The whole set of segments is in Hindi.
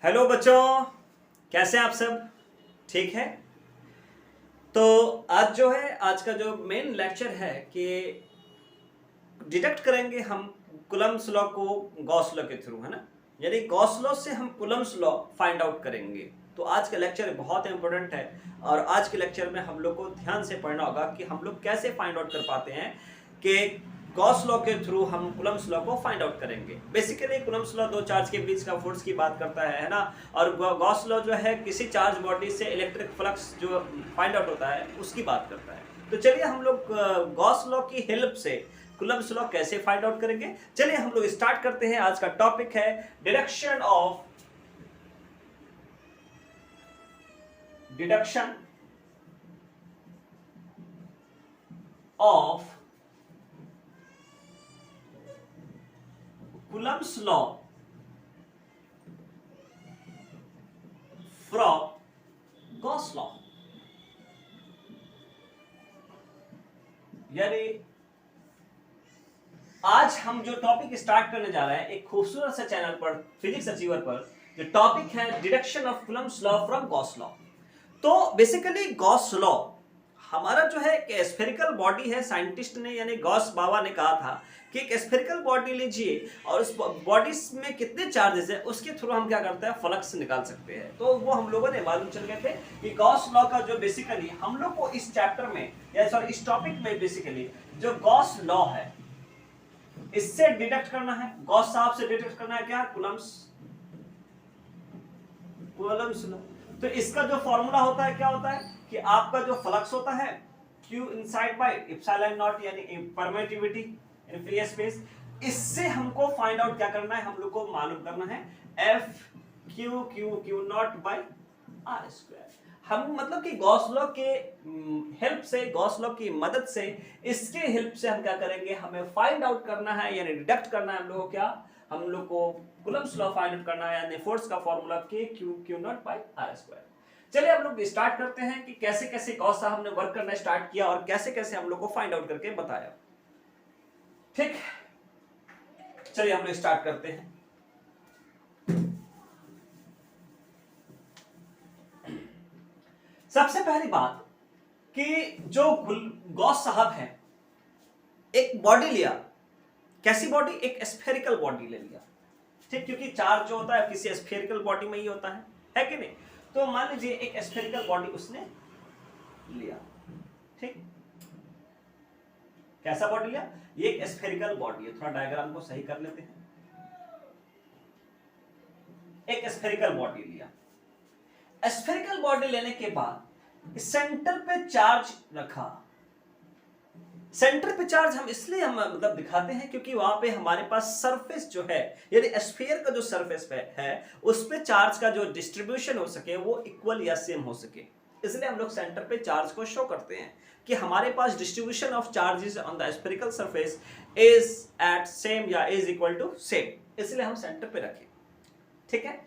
हेलो बच्चों, कैसे हैं आप सब? ठीक है। तो आज जो है, आज का जो मेन लेक्चर है कि डिडक्ट करेंगे हम कुलम्स लॉ को गॉस लॉ के थ्रू, है ना। यानी गॉस लॉ से हम कुलम्स लॉ फाइंड आउट करेंगे। तो आज का लेक्चर बहुत इंपॉर्टेंट है और आज के लेक्चर में हम लोग को ध्यान से पढ़ना होगा कि हम लोग कैसे फाइंड आउट कर पाते हैं कि गॉस लॉ के थ्रू हम कुलम्स लॉ को फाइंड आउट करेंगे। बेसिकली कुलम्स लॉ दो चार्ज के बीच का फोर्स की बात करता है ना। और गॉस लॉ जो है किसी चार्ज बॉडी से इलेक्ट्रिक फ्लक्स जो फाइंड आउट होता है उसकी बात करता है। तो चलिए हम लोग गॉस लॉ की हेल्प से कुलम्स लॉ कैसे फाइंड आउट करेंगे, चलिए हम लोग स्टार्ट करते हैं। आज का टॉपिक है deduction of Coulomb's law from Gauss law. यानी आज हम जो टॉपिक स्टार्ट करने जा रहे हैं एक खूबसूरत से चैनल पर, फिजिक्स अचीवर पर, जो टॉपिक है deduction of Coulomb's law from Gauss law. तो बेसिकली गॉस लॉ हमारा जो है एक स्फेरिकल बॉडी है। साइंटिस्ट ने यानी गॉस बाबा ने कहा था कि एक स्फेरिकल बॉडी लीजिए और उस बॉडी में कितने चार्जेस है उसके थ्रू हम क्या करते हैं, फ्लक्स निकाल सकते हैं। तो वो हम लोगों ने मालूम चल गए थे कि गॉस लॉ का जो बेसिकली हम लोग को इस चैप्टर में या सॉरी इस टॉपिक में बेसिकली जो गॉस लॉ है इससे डिडक्ट करना है, गॉस साहब से डिडक्ट करना है क्या, कुलम्स लॉ। तो इसका जो फॉर्मूला होता है क्या होता है कि आपका जो फ्लक्स होता है Q inside by epsilon not यानी परमिटिविटी इन फ्री स्पेस। इससे हमको फाइंड आउट क्या करना है, हम लोग को मालूम करना है F Q not by R square. हम मतलब कि गॉस लॉ के हेल्प से, गॉस लॉ की मदद से, इसके हेल्प से हम क्या करेंगे, हमें फाइंड आउट करना है यानी डिडक्ट करना है हम लोग को क्या, हम लोग को कुलम्स लॉ फाइंड आउट करना है यानी फोर्स का formula Q not by R square. चलिए हम लोग स्टार्ट करते हैं कि कैसे कैसे गॉस साहब ने वर्क करना स्टार्ट किया और कैसे कैसे हम लोग को फाइंड आउट करके बताया। ठीक, चलिए हम लोग स्टार्ट करते हैं। सबसे पहली बात कि जो गॉस साहब है एक बॉडी लिया, कैसी बॉडी, एक स्फेरिकल बॉडी ले लिया। ठीक, क्योंकि चार्ज जो होता है किसी स्फेरिकल बॉडी में ही होता है कि नहीं। तो मान लीजिए एक स्फेरिकल बॉडी उसने लिया। ठीक, कैसा बॉडी लिया, ये एक स्फेरिकल बॉडी है। थोड़ा डायग्राम को सही कर लेते हैं। एक स्फेरिकल बॉडी लिया, स्फेरिकल बॉडी लेने के बाद सेंटर पे चार्ज रखा। सेंटर पे चार्ज हम इसलिए मतलब दिखाते हैं क्योंकि वहां पे हमारे पास सरफेस जो है यानी स्फीयर का जो सरफेस है उस पे चार्ज का जो डिस्ट्रीब्यूशन हो सके वो इक्वल या सेम हो सके। इसलिए हम लोग सेंटर पे चार्ज को शो करते हैं कि हमारे पास distribution of charges on the spherical surface is at same या इज इक्वल टू सेम, इसलिए हम सेंटर पे रखें। ठीक है,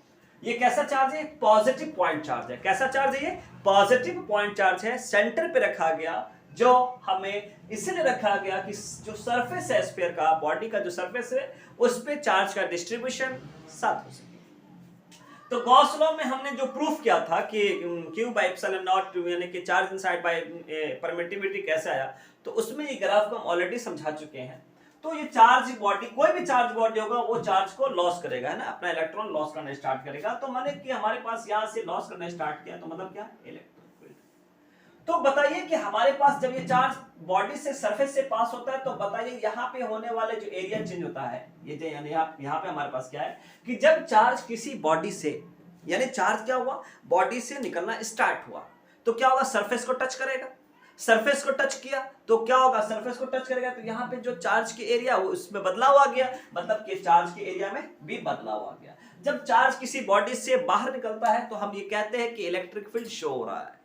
ये कैसा चार्ज है, पॉजिटिव पॉइंट चार्ज है। कैसा चार्ज है, ये पॉजिटिव पॉइंट चार्ज है, सेंटर पे रखा गया। जो हमें इसलिए रखा गया कि जो सरफेस है स्फीयर का, बॉडी का जो सरफेस है उस पे चार्ज का डिस्ट्रीब्यूशन साथ हो सके। तो गॉस लॉ में हमने जो प्रूफ किया था कि Q बाय एप्सिलॉन नॉट यानी कि चार्ज इनसाइड बाय परमिटिविटी कैसे आया, तो उसमें ये ग्राफ को हम ऑलरेडी समझा चुके हैं। तो ये चार्ज बॉडी, कोई भी चार्ज बॉडी होगा वो चार्ज को लॉस करेगा, है ना, अपना इलेक्ट्रॉन लॉस करना स्टार्ट करेगा। तो माने कि हमारे पास यहां से लॉस करना स्टार्ट किया, तो मतलब क्या, इलेक्ट्रॉन फील्ड। तो बताइए कि हमारे पास जब ये चार्ज बॉडी से सरफेस से पास होता है तो बताइए यहाँ पे होने वाले जो एरिया चेंज होता है, ये जो यानी यहाँ पे हमारे पास क्या है कि जब चार्ज किसी बॉडी से, यानी चार्ज क्या हुआ, बॉडी से निकलना स्टार्ट हुआ, तो क्या होगा, सरफेस को टच करेगा। सरफेस को टच किया तो क्या होगा, सरफेस को टच करेगा तो यहाँ पे जो चार्ज की एरिया वो उसमें बदलाव आ गया, मतलब कि चार्ज के एरिया में भी बदलाव आ गया। जब चार्ज किसी बॉडी से बाहर निकलता है तो हम ये कहते हैं कि इलेक्ट्रिक फील्ड शो हो रहा है,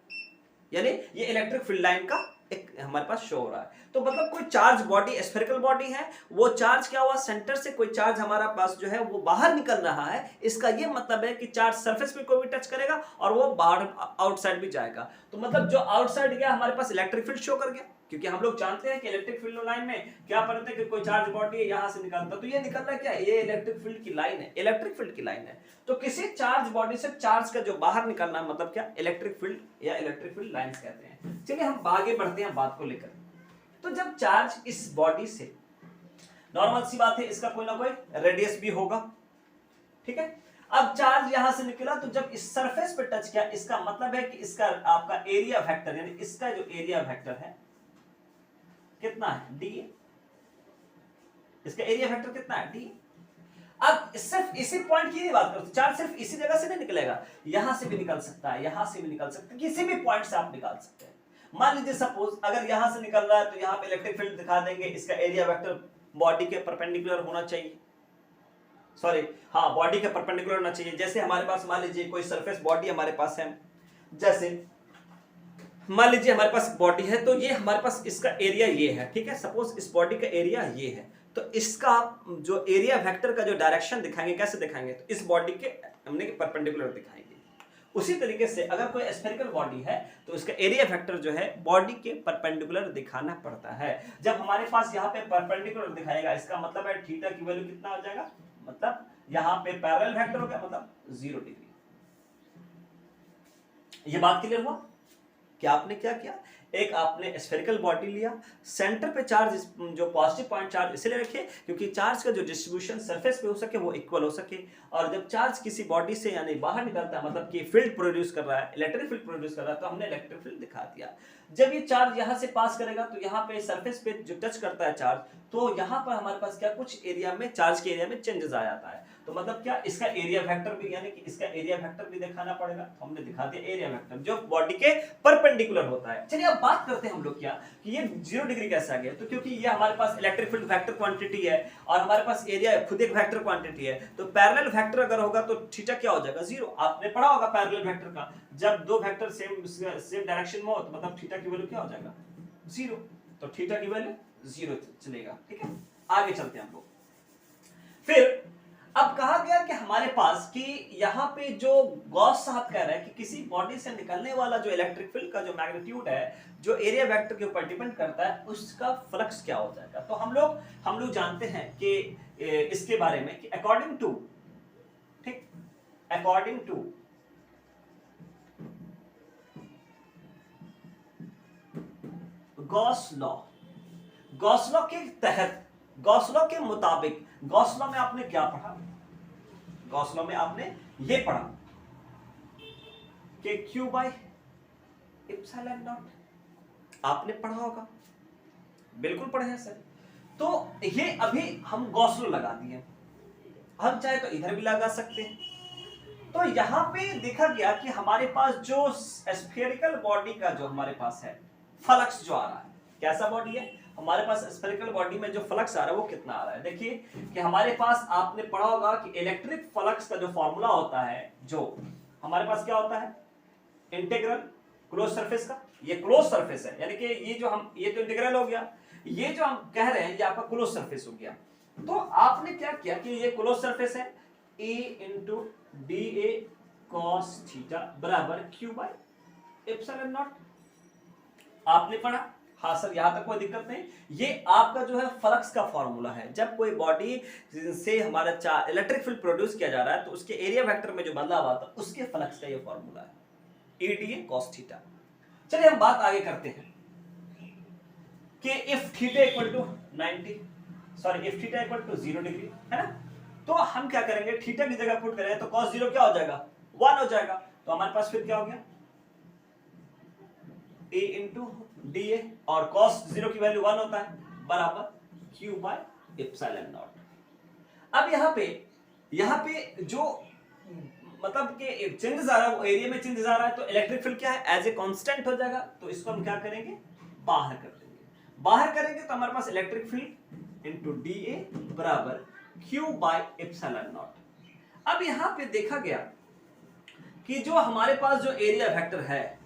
यानी ये इलेक्ट्रिक फील्ड लाइन का एक हमारे पास शो हो रहा है। तो मतलब कोई चार्ज बॉडी, स्फेरिकल बॉडी है, वो चार्ज क्या हुआ, सेंटर से कोई चार्ज हमारा पास जो है वो बाहर निकल रहा है। इसका ये मतलब है कि चार्ज सरफेस पे कोई भी टच करेगा और वो बाहर आउटसाइड भी जाएगा। तो मतलब जो आउटसाइड गया हमारे पास इलेक्ट्रिक फील्ड शो कर गया। क्योंकि हम लोग जानते हैं कि इलेक्ट्रिक फील्ड लाइन में क्या पढ़ते हैं कि कोई चार्ज बॉडी है यहां से निकलता, तो ये निकल रहा है क्या, ये इलेक्ट्रिक फील्ड की लाइन है, इलेक्ट्रिक फील्ड की लाइन है। तो किसी चार्ज बॉडी से चार्ज का जो बाहर निकलना मतलब क्या, इलेक्ट्रिक फील्ड या इलेक्ट्रिक फील्ड लाइंस कहते हैं। चलिए हम आगे बढ़ते हैं बात को लेकर। तो जब चार्ज इस बॉडी से, नॉर्मल सी बात है, इसका कोई ना कोई रेडियस भी होगा, ठीक है। अब चार्ज यहां से निकला तो जब इस सरफेस पे टच किया, इसका मतलब है कि इसका आपका एरिया वेक्टर यानी इसका जो एरिया वेक्टर है कितना है, डी। इसका एरिया वेक्टर कितना है, डी। अब सिर्फ इसी पॉइंट की नहीं बात करो, तो चार्ज सिर्फ इसी जगह से नहीं निकलेगा, यहां से भी निकल सकता है, यहां से भी निकल सकता है, किसी भी पॉइंट से आप निकाल सकते हैं। मान लीजिए सपोज अगर यहां से निकल रहा है तो यहां पे इलेक्ट्रिक फील्ड दिखा देंगे, इसका एरिया वेक्टर बॉडी के परपेंडिकुलर होना चाहिए, सॉरी हाँ बॉडी के परपेंडिकुलर होना चाहिए। जैसे हमारे पास मान लीजिए कोई सरफेस बॉडी हमारे पास है, जैसे मान लीजिए हमारे पास बॉडी है, तो ये हमारे पास इसका एरिया ये है, ठीक है। सपोज इस बॉडी का एरिया ये है, तो इसका जो एरिया वेक्टर का जो डायरेक्शन दिखाएंगे, कैसे दिखाएंगे, तो इस बॉडी के हमने परपेंडिकुलर दिखाएंगे। उसी तरीके से अगर कोई स्फेरिकल बॉडी है तो इसका एरिया वेक्टर जो है बॉडी के परपेंडिकुलर दिखाना पड़ता है। जब हमारे पास यहाँ पे परपेंडिकुलर दिखाएगा, इसका मतलब है थीटा की वैल्यू कितना हो जाएगा, मतलब यहाँ पे पैरेलल वेक्टर हो गया, मतलब 0 डिग्री। ये बात क्लियर हुआ कि आपने क्या किया, एक आपने स्फेरिकल बॉडी लिया, सेंटर पे चार्ज जो पॉजिटिव पॉइंट चार्ज इसलिए रखे क्योंकि चार्ज का जो डिस्ट्रीब्यूशन सरफेस पे हो सके वो इक्वल हो सके। और जब चार्ज किसी बॉडी से यानी बाहर निकलता है, मतलब कि फील्ड प्रोड्यूस कर रहा है, इलेक्ट्रिक फील्ड प्रोड्यूस कर रहा है, तो हमने इलेक्ट्रिक फील्ड दिखा दिया। जब ये चार्ज यहां से पास करेगा तो यहाँ पे सरफेस पे जो टच करता है चार्ज, तो यहाँ पर हमारे पास क्या कुछ एरिया में, चार्ज के एरिया में चेंजेस आ जाता है। तो मतलब क्या, इसका एरिया वेक्टर भी यानी कि इसका एरिया वेक्टर भी दिखाना पड़ेगा। तो हमने दिखा दिया एरिया वेक्टर जो बॉडी के परपेंडिकुलर होता है। चलिए अब बात करते हैं हम लोग क्या कि ये 0 डिग्री कैसे आ गया, तो क्योंकि ये हमारे पास इलेक्ट्रिक फील्ड वेक्टर क्वांटिटी है और हमारे पास एरिया खुद एक वेक्टर क्वांटिटी है, तो पैरेलल वेक्टर अगर होगा तो थीटा क्या हो जाएगा, 0। आपने पढ़ा होगा पैरेलल वेक्टर का, जब दो वेक्टर सेम डायरेक्शन में हो तो मतलब थीटा की वैल्यू क्या हो जाएगा, 0। तो थीटा की वैल्यू 0 चलेगा, ठीक है। आगे चलते हैं हम लोग। फिर अब कहा गया कि हमारे पास कि यहाँ पे जो गॉस साहब कह रहे हैं कि किसी बॉडी से निकलने वाला जो इलेक्ट्रिक फील्ड का जो मैग्नीट्यूड है, जो एरिया वेक्टर के ऊपर डिपेंड करता है, उसका फ्लक्स क्या हो जाएगा। तो हम लोग जानते हैं कि इसके बारे में कि अकॉर्डिंग टू, ठीक, according to Gauss law, Gauss law के तहत, गॉस लॉ के मुताबिक, गॉस लॉ में आपने क्या पढ़ा, गॉस लॉ में आपने ये पढ़ा कि Q बाई एप्सिलॉन नॉट, आपने पढ़ा होगा, बिल्कुल पढ़े हैं सर। तो ये अभी हम गॉस लॉ लगा दिए, हम चाहे तो इधर भी लगा सकते हैं। तो यहां पे देखा गया कि हमारे पास जो स्फेरिकल बॉडी का जो हमारे पास है फ्लक्स जो आ रहा है, कैसा बॉडी है हमारे पास, स्फेरिकल बॉडी में जो फ्लक्स आ रहा है वो कितना आ रहा है। देखिए कि हमारे पास आपने पढ़ा होगा कि इलेक्ट्रिक फ्लक्स का जो फॉर्मूला होता है, जो हमारे पास क्या होता है, इंटीग्रल क्लोज सरफेस का, ये क्लोज सरफेस है, यानी कि ये जो हम, ये तो इंटीग्रल हो गया, ये जो हम कह रहे हैं ये आपका क्लोज सरफेस हो गया। तो आपने क्या किया कि ये क्लोज सरफेस है, a into D A cos theta बराबर Q बाई एप्सिलॉन नॉट, आपने पढ़ा। हाँ सर, यहां तक कोई दिक्कत नहीं। ये आपका जो है फ्लक्स का फॉर्मूला है, जब कोई बॉडी से हमारा इलेक्ट्रिक फील्ड प्रोड्यूस किया जा रहा है तो उसके एरिया वेक्टर में जो बदलाव आता है उसके फ्लक्स का ये फॉर्मूला है, A D A cos theta. चलिए हम बात आगे करते हैं कि if theta equal to 90, sorry if theta equal to 0 degree है ना, तो हम क्या करेंगे, थीटा की जगह पुट करें तो cos 0 क्या हो जाएगा, 1 हो जाएगा। तो हमारे पास फिर क्या हो गया, a इंटू डी ए, और cos 0 की वैल्यू 1 होता है, बराबर Q बाई एप्सिलॉन नॉट। अब यहाँ पे जो मतलब कि चेंजेस आ रहा है वो एरिया में चेंजेस आ रहा है, तो इलेक्ट्रिक फील्ड क्या है, एज ए कांस्टेंट हो जाएगा। तो इसको हम क्या करेंगे, बाहर कर देंगे। बाहर करेंगे तो हमारे पास electric field into D A बराबर Q बाई एप्सिलॉन नॉट। अब यहाँ पे देखा गया कि जो हमारे पास जो एरिया वेक्टर है,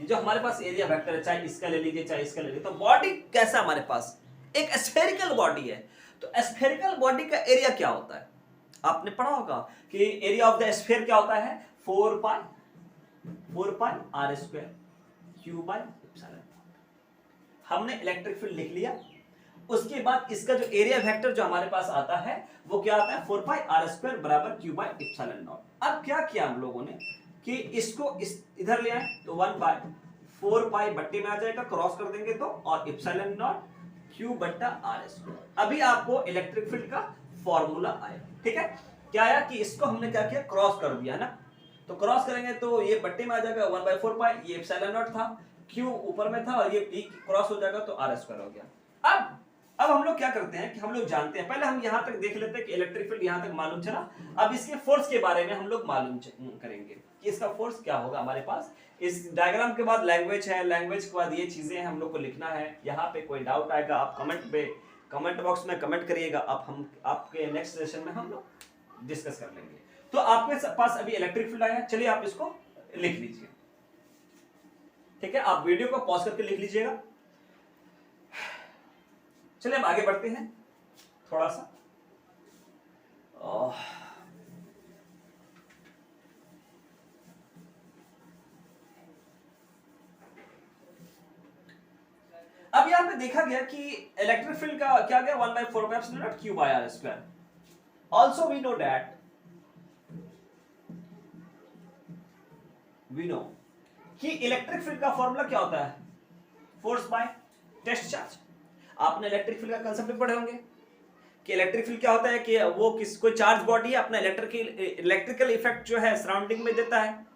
जो हमारे पास एरिया वेक्टर है, चाहे इसका ले लीजिए चाहे इसका ले लीजिए, तो बॉडी कैसा हमारे पास एक स्फेरिकल बॉडी है। तो स्फेरिकल बॉडी का एरिया क्या होता है, आपने पढ़ा होगा कि एरिया ऑफ द स्फीयर क्या होता है, 4 पाई r square Q by epsilon not. हमने इलेक्ट्रिक फील्ड लिख लिया। उसके बाद इसका जो एरिया वेक्टर जो हमारे पास आता है वो क्या आता है 4 पाई आर स्क्वायर बराबर क्यू बाई एप्सिलॉन नॉट। अब क्या किया हम लोगों ने कि इसको इधर ले आए तो 1 बाय 4 पाई बट्टे में आ जाएगा, क्रॉस कर देंगे तो, और एप्सिलॉन नॉट क्यू बट्टा आर स्क्वायर। अभी आपको इलेक्ट्रिक फील्ड का फॉर्मूला आया, ठीक है। क्या आया कि इसको हमने क्या किया, क्रॉस कर दिया ना, तो क्रॉस करेंगे तो ये बट्टे में आ जाएगा 1 बाय 4 पाई, ये एप्सिलॉन नॉट था, क्यू ऊपर में था और ये ई क्रॉस हो जाएगा तो आर स्क्वायर हो गया। अब हम लोग क्या करते हैं कि हम लोग जानते हैं, पहले हम यहां तक देख लेते हैं कि इलेक्ट्रिक फील्ड यहां तक मालूम चला। अब इसके फोर्स के बारे में हम लोग मालूम करेंगे कि इसका फोर्स क्या होगा हमारे पास। इस डायग्राम के बाद लैंग्वेज है, लैंग्वेज के बाद ये चीजें हम लोग को लिखना है। यहाँ पे कोई डाउट आएगा आप कमेंट बॉक्स में कमेंट करिएगा, आपके नेक्स्ट सेशन में हम लोग डिस्कस कर लेंगे। तो आपके पास अभी इलेक्ट्रिक फील्ड आया, चलिए आप इसको लिख लीजिए, ठीक है। आप वीडियो को पॉज करके लिख लीजिएगा। चलिए हम आगे बढ़ते हैं थोड़ा सा। अब यहां पे देखा गया कि इलेक्ट्रिक फील्ड का क्या गया 1 by 4 pi epsilon not Q by R square. Also we know कि इलेक्ट्रिक फील्ड का फॉर्मूला क्या होता है, फोर्स बाय टेस्ट चार्ज। आपने इलेक्ट्रिक फील्ड का कांसेप्ट भी पढ़े होंगे कि इलेक्ट्रिक फील्ड क्या होता है कि वो कोई चार्ज बॉडी है अपना इलेक्ट्रिकल इफेक्ट जो है सराउंडिंग में देता है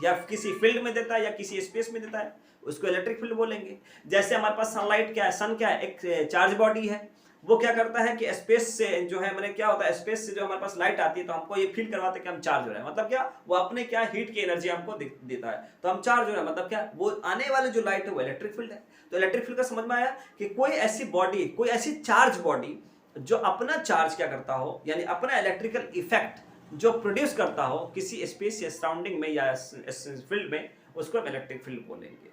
या किसी फील्ड में देता है या किसी स्पेस में देता है, उसको इलेक्ट्रिक फील्ड बोलेंगे। जैसे हमारे पास सनलाइट क्या है, सन क्या है, एक चार्ज बॉडी है, वो क्या करता है कि स्पेस से जो है मैंने क्या होता है, स्पेस से जो हमारे पास लाइट आती है तो हमको ये फील करवाते हैं कि हम चार्ज हो रहे हैं। मतलब क्या, वो अपने क्या हीट की एनर्जी हमको देता है तो हम चार्ज हो रहे हैं। मतलब क्या, वो आने वाले जो लाइट है वो इलेक्ट्रिक फील्ड है। तो इलेक्ट्रिक फील्ड का समझ में आया कि कोई ऐसी बॉडी, कोई ऐसी चार्ज बॉडी जो अपना चार्ज क्या करता हो, यानी अपना इलेक्ट्रिकल इफेक्ट जो प्रोड्यूस करता हो किसी स्पेस या सराउंडिंग में या फील्ड में, उसको हम इलेक्ट्रिक फील्ड बोलेंगे।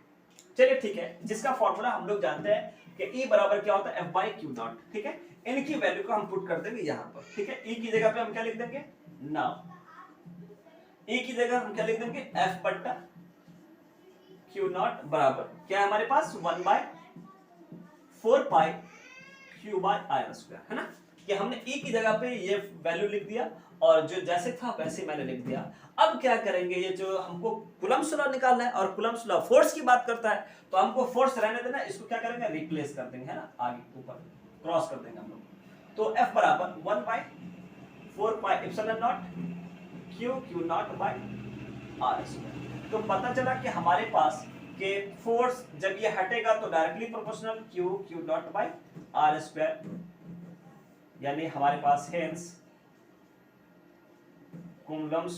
चलिए ठीक है, जिसका फॉर्मूला हम लोग जानते हैं कि E बराबर क्या होता है F बाई क्यू नॉट, ठीक है। इनकी वैल्यू को हम पुट कर देंगे यहाँ पर, ठीक है। E की जगह पे हम क्या लिख देंगे, नाउ E की जगह हम क्या लिख देंगे, F बट्टा क्यू नॉट बराबर क्या है हमारे पास 1 by 4 pi Q by R square, है ना। कि हमने E की जगह पे ये वैल्यू लिख दिया और जो जैसे था वैसे मैंने लिख दिया। अब क्या करेंगे, ये जो हमको कूलम्ब्स लॉ निकालना है और कूलम्ब्स लॉ फोर्स की बात करता है तो हमको फोर्स रहने देना, इसको क्या करेंगे, रिप्लेस कर देंगे, है ना, आगे ऊपर क्रॉस कर देंगे हम लोग। तो F बराबर 1 by 4 pi epsilon not Q not by R square. तो पता चला कि हमारे पास के फोर्स जब ये हटेगा तो directly proportional Q not by R square, यानी हमारे पास हेंस कूलम्ब्स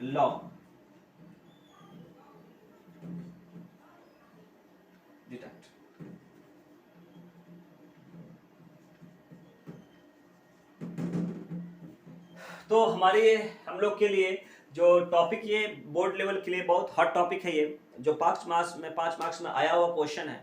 लॉ डिटेक्ट। तो हमारे हम लोग के लिए जो टॉपिक, ये बोर्ड लेवल के लिए बहुत हॉट टॉपिक है। ये जो 5 मार्क्स में आया हुआ क्वेश्चन है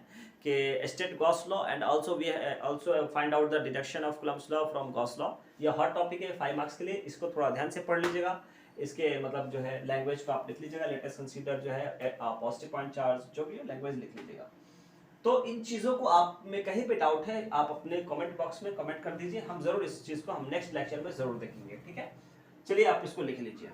कि state Gauss law and also we also find out the deduction of Coulomb's law from Gauss law. ये हॉट टॉपिक है 5 मार्क्स के लिए, इसको थोड़ा ध्यान से पढ़ लीजिएगा। इसके मतलब जो है लैंग्वेज को आप लिख लीजिएगा, लेट अस कंसीडर जो है पॉजिटिव पॉइंट चार्ज, जो भी है लैंग्वेज लिख लीजिएगा। तो इन चीज़ों को आप में कहीं पे डाउट है आप अपने कमेंट बॉक्स में कमेंट कर दीजिए, हम जरूर इस चीज़ को हम नेक्स्ट लेक्चर में जरूर देखेंगे, ठीक है। चलिए आप इसको लिख लीजिए।